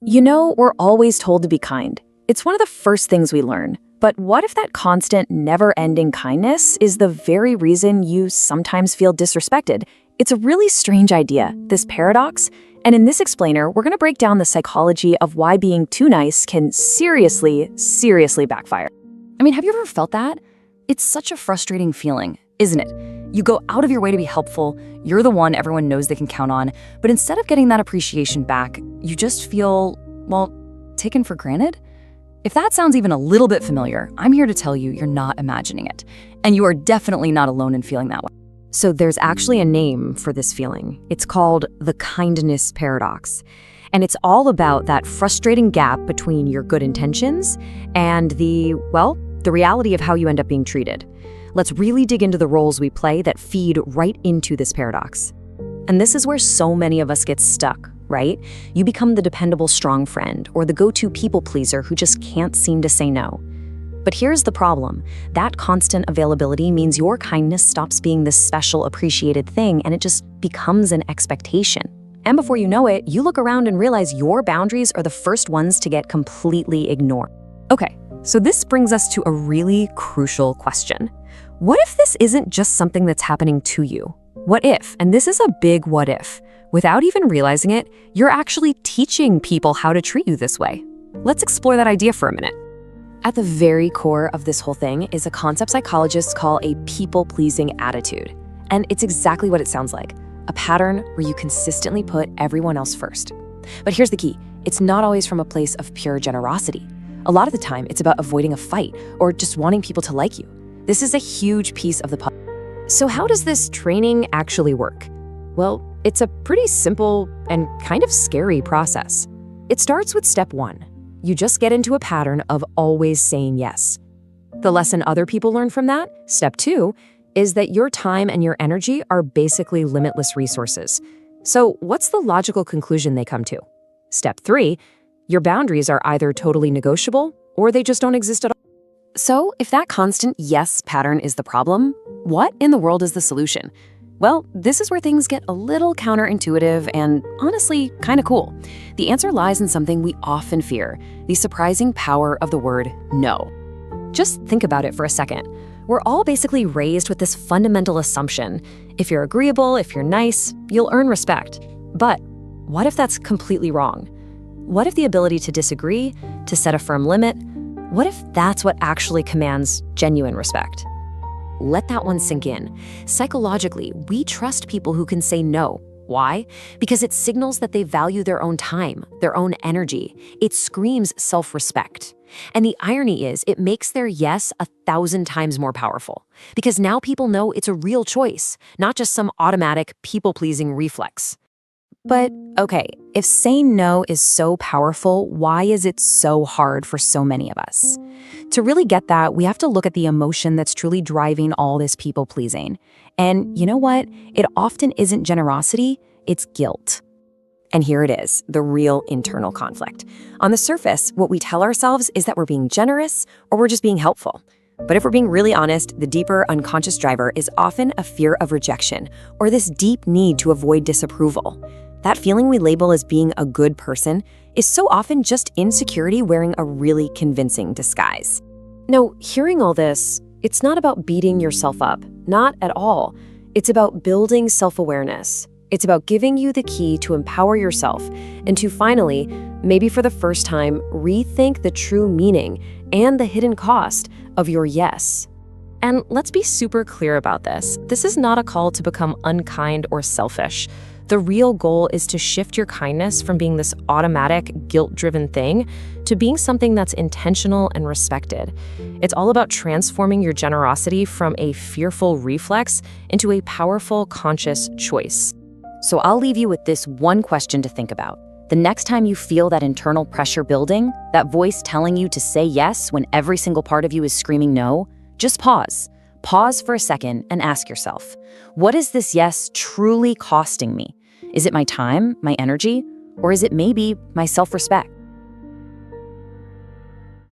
You know, we're always told to be kind. It's one of the first things we learn. But what if that constant, never-ending kindness is the very reason you sometimes feel disrespected? It's a really strange idea, this paradox. And in this explainer, we're going to break down the psychology of why being too nice can seriously backfire. I mean, have you ever felt that? It's such a frustrating feeling, isn't it? You go out of your way to be helpful, you're the one everyone knows they can count on, but instead of getting that appreciation back, you just feel, well, taken for granted? If that sounds even a little bit familiar, I'm here to tell you you're not imagining it. And you are definitely not alone in feeling that way. So there's actually a name for this feeling. It's called the kindness paradox. And it's all about that frustrating gap between your good intentions and the reality of how you end up being treated. Let's really dig into the roles we play that feed right into this paradox. And this is where so many of us get stuck, right? You become the dependable, strong friend or the go-to people pleaser who just can't seem to say no. But here's the problem. That constant availability means your kindness stops being this special, appreciated thing and it just becomes an expectation. And before you know it, you look around and realize your boundaries are the first ones to get completely ignored. Okay, so this brings us to a really crucial question. What if this isn't just something that's happening to you? What if, and this is a big what if, without even realizing it, you're actually teaching people how to treat you this way? Let's explore that idea for a minute. At the very core of this whole thing is a concept psychologists call a people-pleasing attitude. And it's exactly what it sounds like, a pattern where you consistently put everyone else first. But here's the key, it's not always from a place of pure generosity. A lot of the time, it's about avoiding a fight or just wanting people to like you. This is a huge piece of the puzzle. So how does this training actually work? Well, it's a pretty simple and kind of scary process. It starts with step 1. You just get into a pattern of always saying yes. The lesson other people learn from that, step 2, is that your time and your energy are basically limitless resources. So what's the logical conclusion they come to? Step 3, your boundaries are either totally negotiable or they just don't exist at all. So if that constant yes pattern is the problem, what in the world is the solution? Well, this is where things get a little counterintuitive and honestly kind of cool. The answer lies in something we often fear, the surprising power of the word no. Just think about it for a second. We're all basically raised with this fundamental assumption. If you're agreeable, if you're nice, you'll earn respect. But what if that's completely wrong? What if the ability to disagree, to set a firm limit, what if that's what actually commands genuine respect? Let that one sink in. Psychologically, we trust people who can say no. Why? Because it signals that they value their own time, their own energy. It screams self-respect. And the irony is, it makes their yes 1,000 times more powerful. Because now people know it's a real choice, not just some automatic people-pleasing reflex. But okay, if saying no is so powerful, why is it so hard for so many of us? To really get that, we have to look at the emotion that's truly driving all this people-pleasing. And you know what? It often isn't generosity, it's guilt. And here it is, the real internal conflict. On the surface, what we tell ourselves is that we're being generous or we're just being helpful. But if we're being really honest, the deeper unconscious driver is often a fear of rejection or this deep need to avoid disapproval. That feeling we label as being a good person is so often just insecurity wearing a really convincing disguise. Now, hearing all this, it's not about beating yourself up, not at all. It's about building self-awareness. It's about giving you the key to empower yourself and to finally, maybe for the first time, rethink the true meaning and the hidden cost of your yes. And let's be super clear about this. This is not a call to become unkind or selfish. The real goal is to shift your kindness from being this automatic, guilt-driven thing to being something that's intentional and respected. It's all about transforming your generosity from a fearful reflex into a powerful, conscious choice. So I'll leave you with this one question to think about. The next time you feel that internal pressure building, that voice telling you to say yes when every single part of you is screaming no, just pause. Pause for a second and ask yourself, what is this yes truly costing me? Is it my time, my energy, or is it maybe my self-respect?